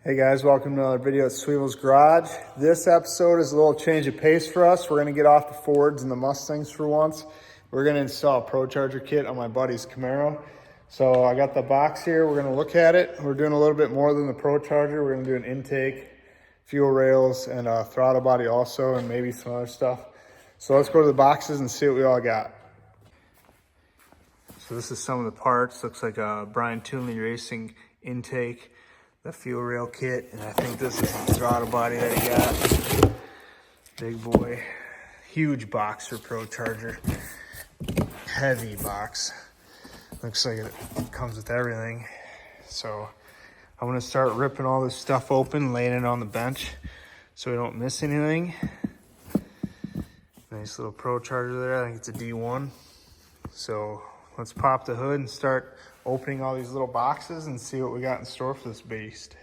Hey guys, welcome to another video at Sweevel's Garage. This episode is a little change of pace for us. We're gonna get off the Fords and the Mustangs for once. We're gonna install a Procharger kit on my buddy's Camaro. So I got the box here, we're gonna look at it. We're doing a little bit more than the Procharger. We're gonna do an intake, fuel rails, and a throttle body also, and maybe some other stuff. So let's go to the boxes and see what we all got. So this is some of the parts. Looks like a Brian Toonley Racing intake, the fuel rail kit, and I think this is the throttle body that he got. Big boy. Huge box for Procharger. Heavy box. Looks like it comes with everything. So I'm gonna start ripping all this stuff open, laying it on the bench so we don't miss anything. Nice little Procharger there. I think it's a D1. So let's pop the hood and start opening all these little boxes and see what we got in store for this beast.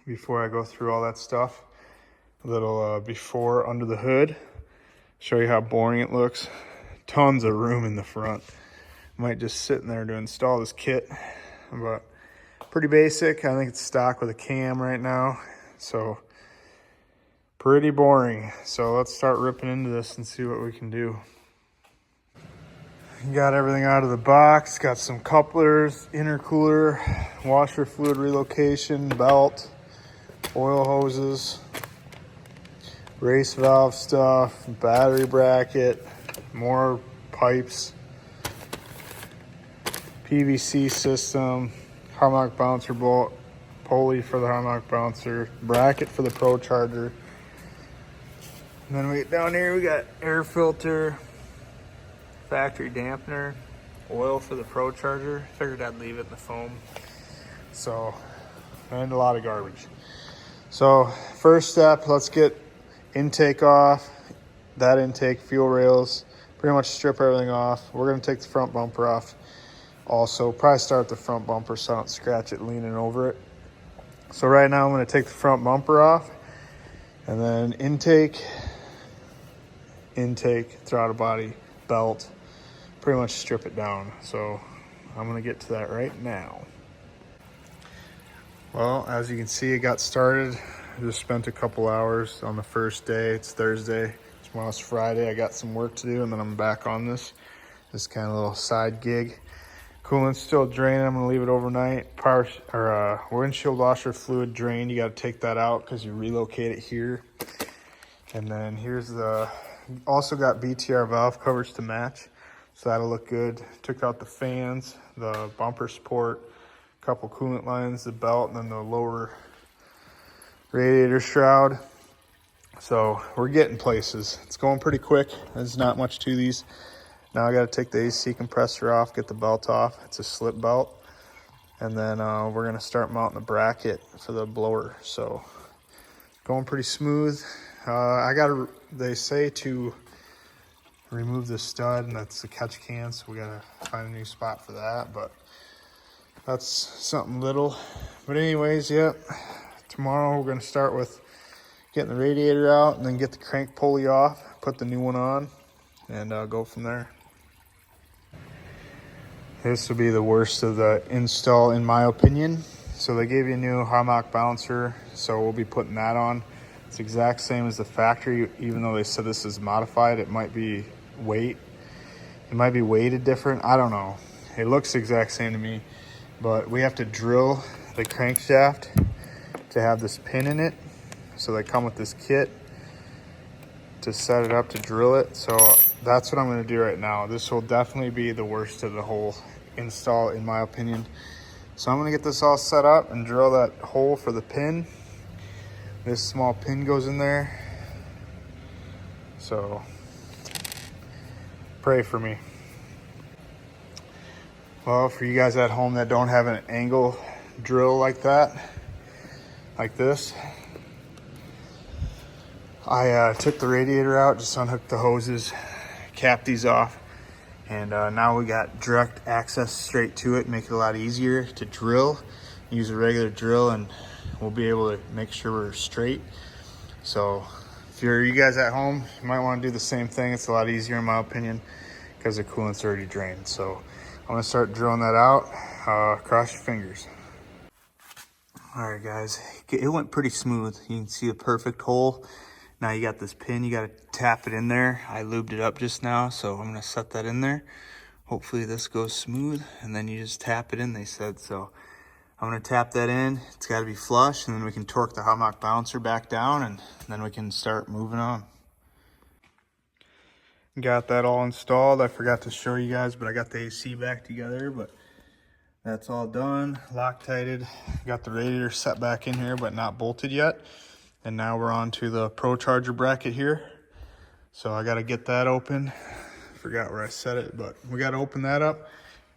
Before I go through all that stuff, a little before under the hood, show you how boring it looks. Tons of room in the front. Might just sit in there to install this kit, but pretty basic. I think it's stock with a cam right now, so pretty boring. So let's start ripping into this and see what we can do. Got everything out of the box. Got some couplers, intercooler, washer fluid relocation, belt, oil hoses, race valve stuff, battery bracket, more pipes, PVC system, harmonic bouncer bolt, pulley for the harmonic bouncer, bracket for the Procharger. And then we get down here, we got air filter, factory dampener, oil for the Procharger. Figured I'd leave it in the foam. So, and a lot of garbage. So first step, let's get intake off. That intake, fuel rails, pretty much strip everything off. We're gonna take the front bumper off. Also, probably start the front bumper so I don't scratch it leaning over it. So right now I'm gonna take the front bumper off and then intake, throttle body, belt, pretty much strip it down. So I'm gonna get to that right now. Well, as you can see, it got started. I just spent a couple hours on the first day. It's Thursday, tomorrow's Friday. I got some work to do and then I'm back on this kind of little side gig. Coolant's still draining. I'm gonna leave it overnight. Windshield washer fluid drained. You gotta take that out because you relocate it here. And then here's also got BTR valve covers to match. So that'll look good. Took out the fans, the bumper support, a couple coolant lines, the belt, and then the lower radiator shroud. So we're getting places. It's going pretty quick. There's not much to these. Now I got to take the AC compressor off, get the belt off. It's a slip belt. And then we're going to start mounting the bracket for the blower. So going pretty smooth. They say to remove the stud, and that's the catch can, so we got to find a new spot for that. But that's something little. But anyways, yep. Tomorrow we're going to start with getting the radiator out and then get the crank pulley off, put the new one on, and go from there. This will be the worst of the install in my opinion. So they gave you a new harmonic bouncer, so we'll be putting that on. It's exact same as the factory, even though they said this is modified. It might be weighted different. I don't know. It looks the exact same to me, but we have to drill the crankshaft to have this pin in it. So they come with this kit to set it up to drill it. So that's what I'm gonna do right now. This will definitely be the worst of the whole install in my opinion. So I'm gonna get this all set up and drill that hole for the pin. This small pin goes in there. So pray for me. Well, for you guys at home that don't have an angle drill like that, like this, I took the radiator out, just unhooked the hoses, capped these off, and now we got direct access straight to it, make it a lot easier to drill. Use a regular drill and we'll be able to make sure we're straight. So if you guys at home, you might want to do the same thing. It's a lot easier in my opinion because the coolant's already drained. So I'm gonna start drilling that out cross your fingers. All right, guys, it went pretty smooth. You can see a perfect hole. Now you got this pin, you got to tap it in there. I lubed it up just now, so I'm gonna set that in there. Hopefully this goes smooth, and then you just tap it in, they said. So I'm gonna tap that in. It's gotta be flush, and then we can torque the hummock bouncer back down, and then we can start moving on. Got that all installed. I forgot to show you guys, but I got the AC back together, but that's all done, Loctited. Got the radiator set back in here, but not bolted yet. And now we're on to the Procharger bracket here. So I gotta get that open. Forgot where I set it, but we gotta open that up,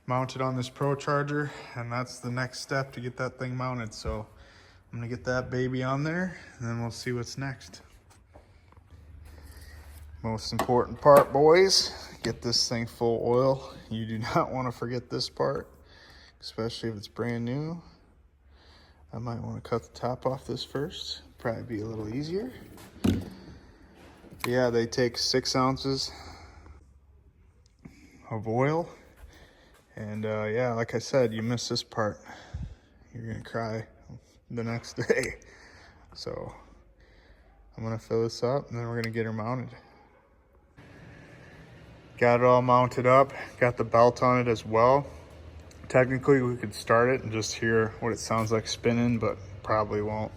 mount it on this Procharger, and that's the next step to get that thing mounted. So I'm gonna get that baby on there, and then we'll see what's next. Most important part, boys, get this thing full oil. You do not wanna forget this part, especially if it's brand new. I might wanna cut the top off this first. Probably be a little easier. Yeah, they take 6 ounces of oil. And yeah, like I said, you miss this part, you're gonna cry the next day. So I'm gonna fill this up, and then we're gonna get her mounted. Got it all mounted up, got the belt on it as well. Technically we could start it and just hear what it sounds like spinning, but probably won't.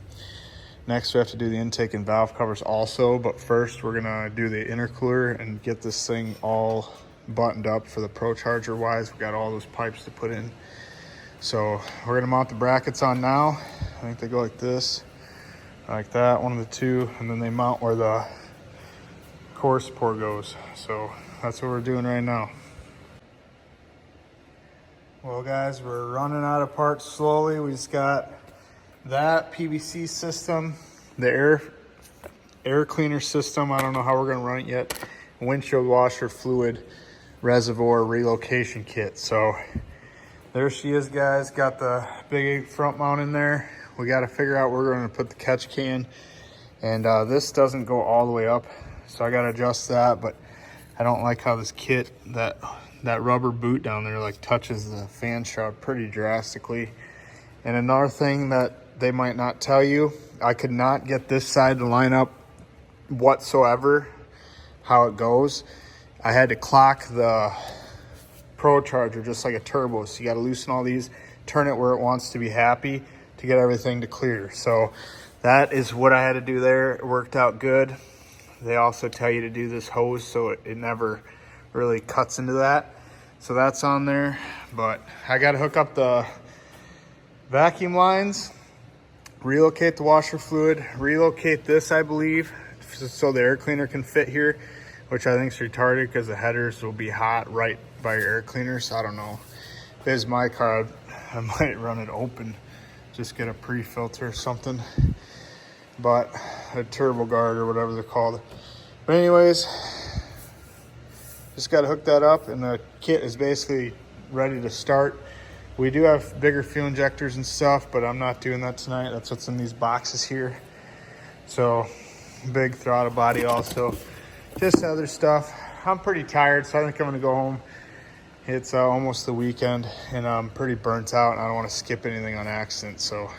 Next we have to do the intake and valve covers also, but first we're gonna do the intercooler and get this thing all buttoned up for the Procharger wise. We got all those pipes to put in. So we're gonna mount the brackets on now. I think they go like this, like that, one of the two, and then they mount where the core support goes. So that's what we're doing right now. Well guys, we're running out of parts slowly. We just got that PVC system, the air cleaner system. I don't know how we're gonna run it yet. Windshield washer fluid reservoir relocation kit. So there she is, guys. Got the big front mount in there. We got to figure out where we're going to put the catch can, and this doesn't go all the way up, so I got to adjust that. But I don't like how this kit, that rubber boot down there, like touches the fan shroud pretty drastically. And another thing that they might not tell you, I could not get this side to line up whatsoever how it goes. I had to clock the Procharger just like a turbo. So you got to loosen all these, turn it where it wants to be happy to get everything to clear. So that is what I had to do there. It worked out good. They also tell you to do this hose so it never really cuts into that. So that's on there. But I got to hook up the vacuum lines, relocate the washer fluid, relocate this, I believe, so the air cleaner can fit here, which I think is retarded because the headers will be hot right by your air cleaner. So I don't know. If it's my car, I might run it open, just get a pre-filter or something. But a turbo guard or whatever they're called. But anyways, just got to hook that up, and the kit is basically ready to start. We do have bigger fuel injectors and stuff, but I'm not doing that tonight. That's what's in these boxes here. So big throttle body also. Just other stuff. I'm pretty tired, so I think I'm gonna go home. It's almost the weekend, and I'm pretty burnt out, and I don't want to skip anything on accident. So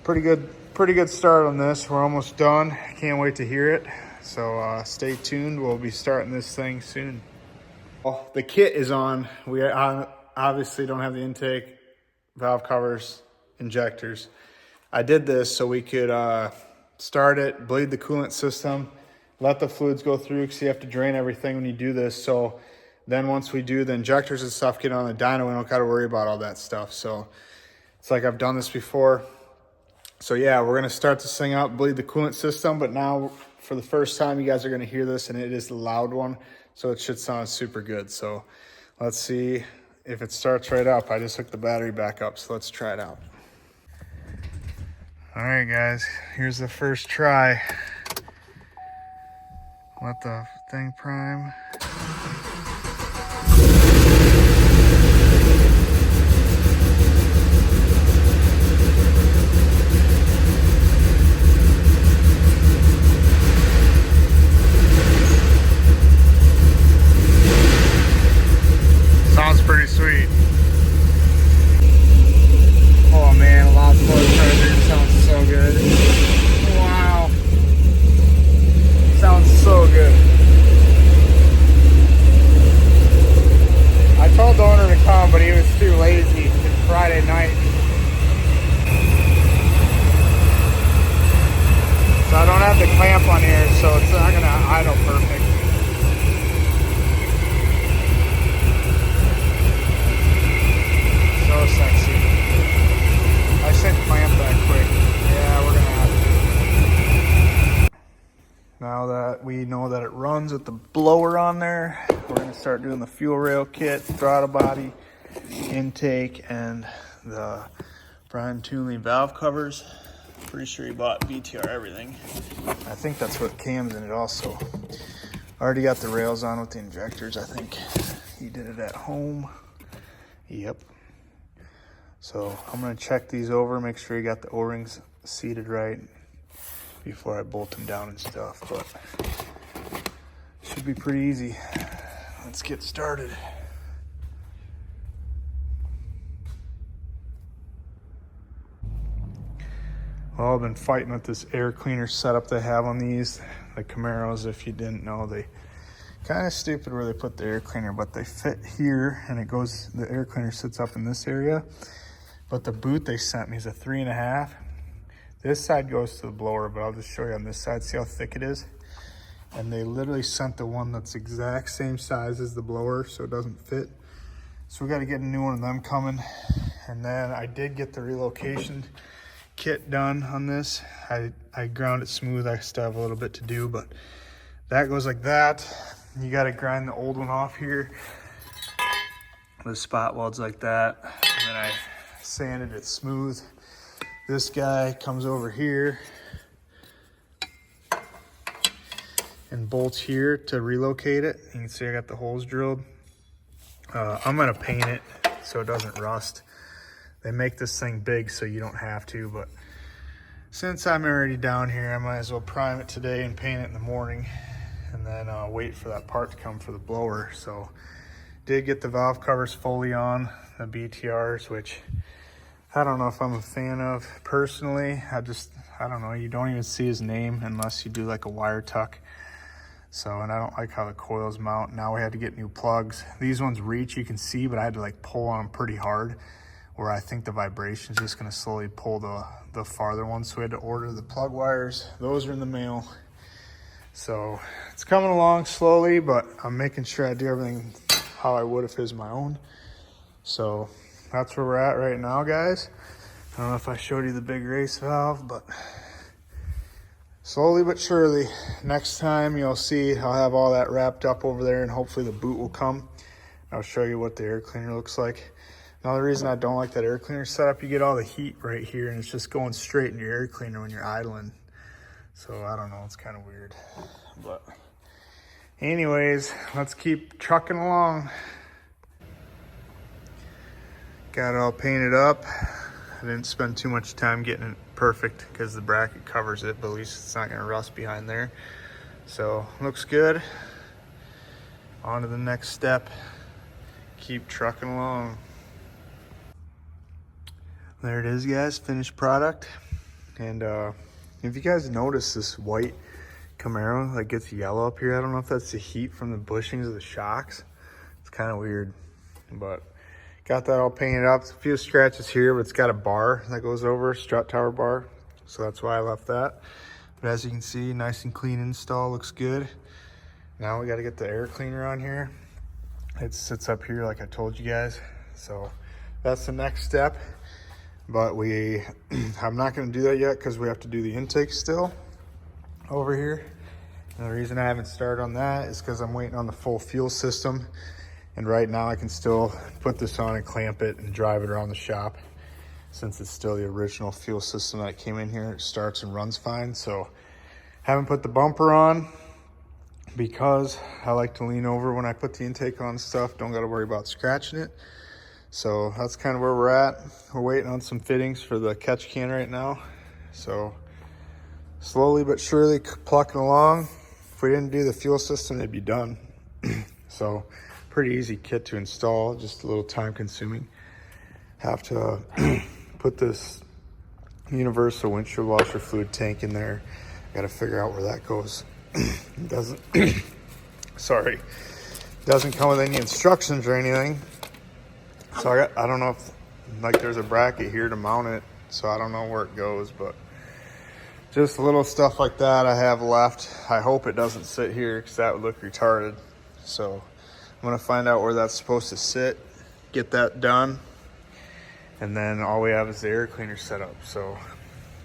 pretty good start on this. We're almost done. Can't wait to hear it. So stay tuned. We'll be starting this thing soon. Well, the kit is on. We obviously don't have the intake, valve covers, injectors. I did this so we could start it, bleed the coolant system, let the fluids go through, because you have to drain everything when you do this. So then once we do the injectors and stuff, get on the dyno, we don't got to worry about all that stuff. So it's like I've done this before. So yeah, we're going to start this thing out, bleed the coolant system. But now for the first time, you guys are going to hear this, and it is the loud one. So it should sound super good. So let's see if it starts right up. I just hooked the battery back up, so let's try it out. All right, guys, here's the first try. Let the thing prime. Sounds pretty sweet. runs with the blower on there. We're gonna start doing the fuel rail kit, throttle body, intake, and the Brian Tooley valve covers. Pretty sure he bought BTR everything. I think that's what Cam's in it also. Already got the rails on with the injectors. I think he did it at home. Yep. So I'm gonna check these over, make sure you got the O-rings seated right before I bolt them down and stuff, but should be pretty easy. Let's get started. Well, I've been fighting with this air cleaner setup they have on these. The Camaros, if you didn't know, they kind of stupid where they put the air cleaner, but they fit here and it goes, the air cleaner sits up in this area. But the boot they sent me is a 3.5. This side goes to the blower, but I'll just show you on this side, see how thick it is? And they literally sent the one that's exact same size as the blower, so it doesn't fit. So we got to get a new one of them coming. And then I did get the relocation kit done on this. I ground it smooth. I still have a little bit to do, but that goes like that. You got to grind the old one off here. The spot welds like that. And then I sanded it smooth. This guy comes over here and bolts here to relocate it. You can see I got the holes drilled. I'm gonna paint it so it doesn't rust. They make this thing big so you don't have to, but since I'm already down here, I might as well prime it today and paint it in the morning, and then wait for that part to come for the blower. So did get the valve covers fully on, the BTRs, which I don't know if I'm a fan of personally. I don't know, you don't even see his name unless you do like a wire tuck. So, and I don't like how the coils mount. Now we had to get new plugs. These ones reach, you can see, but I had to like pull on them pretty hard, where I think the vibration is just gonna slowly pull the farther ones. So we had to order the plug wires. Those are in the mail. So it's coming along slowly, but I'm making sure I do everything how I would if it was my own. So that's where we're at right now, guys. I don't know if I showed you the big race valve, but slowly but surely, next time you'll see I'll have all that wrapped up over there, and hopefully the boot will come. I'll show you what the air cleaner looks like. Another reason I don't like that air cleaner setup, you get all the heat right here and it's just going straight in your air cleaner when you're idling. So I don't know, it's kind of weird. But anyways, let's keep trucking along. Got it all painted up. I didn't spend too much time getting it perfect because the bracket covers it, but at least it's not gonna rust behind there. So looks good. On to the next step. Keep trucking along. There it is, guys, finished product. And if you guys notice this white Camaro that gets yellow up here, I don't know if that's the heat from the bushings of the shocks. It's kind of weird, but got that all painted up. A few scratches here, but it's got a bar that goes over, strut tower bar. So that's why I left that. But as you can see, nice and clean install, looks good. Now we got to get the air cleaner on here. It sits up here like I told you guys. So that's the next step. But I'm not going to do that yet because we have to do the intake still over here. And the reason I haven't started on that is because I'm waiting on the full fuel system. And right now I can still put this on and clamp it and drive it around the shop. Since it's still the original fuel system that came in here, it starts and runs fine. So haven't put the bumper on because I like to lean over when I put the intake on stuff. Don't got to worry about scratching it. So that's kind of where we're at. We're waiting on some fittings for the catch can right now. So slowly but surely plucking along. If we didn't do the fuel system, it'd be done. So pretty easy kit to install, just a little time consuming. Have to put this universal windshield washer fluid tank in there. Got to figure out where that goes. It doesn't, sorry, doesn't come with any instructions or anything. So I don't know if like there's a bracket here to mount it, so I don't know where it goes, but just little stuff like that I have left. I hope it doesn't sit here because that would look retarded. So I'm gonna find out where that's supposed to sit, get that done, and then all we have is the air cleaner set up. So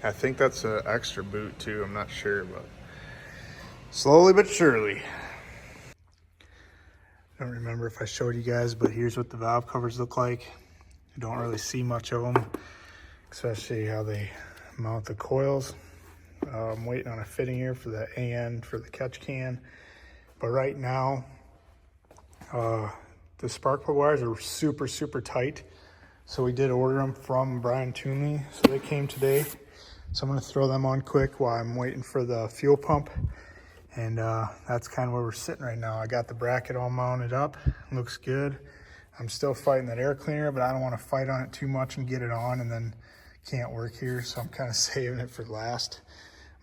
I think that's an extra boot too, I'm not sure, but slowly but surely. I don't remember if I showed you guys, but here's what the valve covers look like. You don't really see much of them, especially how they mount the coils. I'm waiting on a fitting here for the AN for the catch can. But right now, the spark plug wires are super, super tight. So we did order them from Brian Toomey. So they came today. So I'm gonna throw them on quick while I'm waiting for the fuel pump. And that's kind of where we're sitting right now. I got the bracket all mounted up, looks good. I'm still fighting that air cleaner, but I don't want to fight on it too much and get it on and then can't work here. So I'm kind of saving it for last.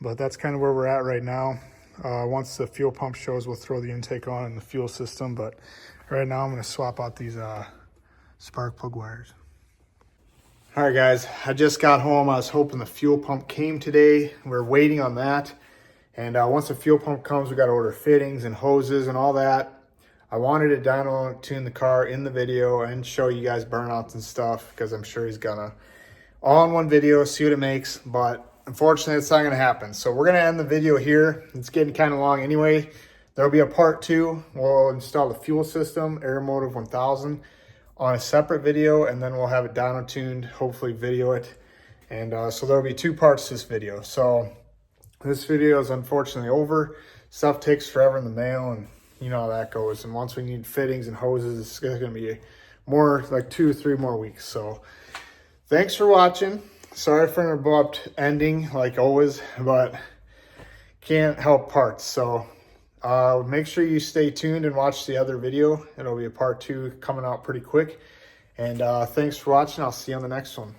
But that's kind of where we're at right now. Once the fuel pump shows, we'll throw the intake on in the fuel system. But right now I'm going to swap out these spark plug wires. All right, guys, I just got home. I was hoping the fuel pump came today. We're waiting on that. And once the fuel pump comes, we got to order fittings and hoses and all that. I wanted to dyno tune the car in the video and show you guys burnouts and stuff because I'm sure he's gonna all in one video, see what it makes. But unfortunately, it's not gonna happen. So we're gonna end the video here. It's getting kind of long anyway. There'll be a part 2. We'll install the fuel system, Aeromotive 1000, on a separate video, and then we'll have it dyno tuned, hopefully video it. And so there'll be 2 parts to this video. So this video is unfortunately over. Stuff takes forever in the mail, and you know how that goes. And once we need fittings and hoses, it's going to be more like 2 or 3 more weeks. So thanks for watching. Sorry for an abrupt ending like always, but can't help parts. So make sure you stay tuned and watch the other video. It'll be a part 2 coming out pretty quick. And thanks for watching. I'll see you on the next one.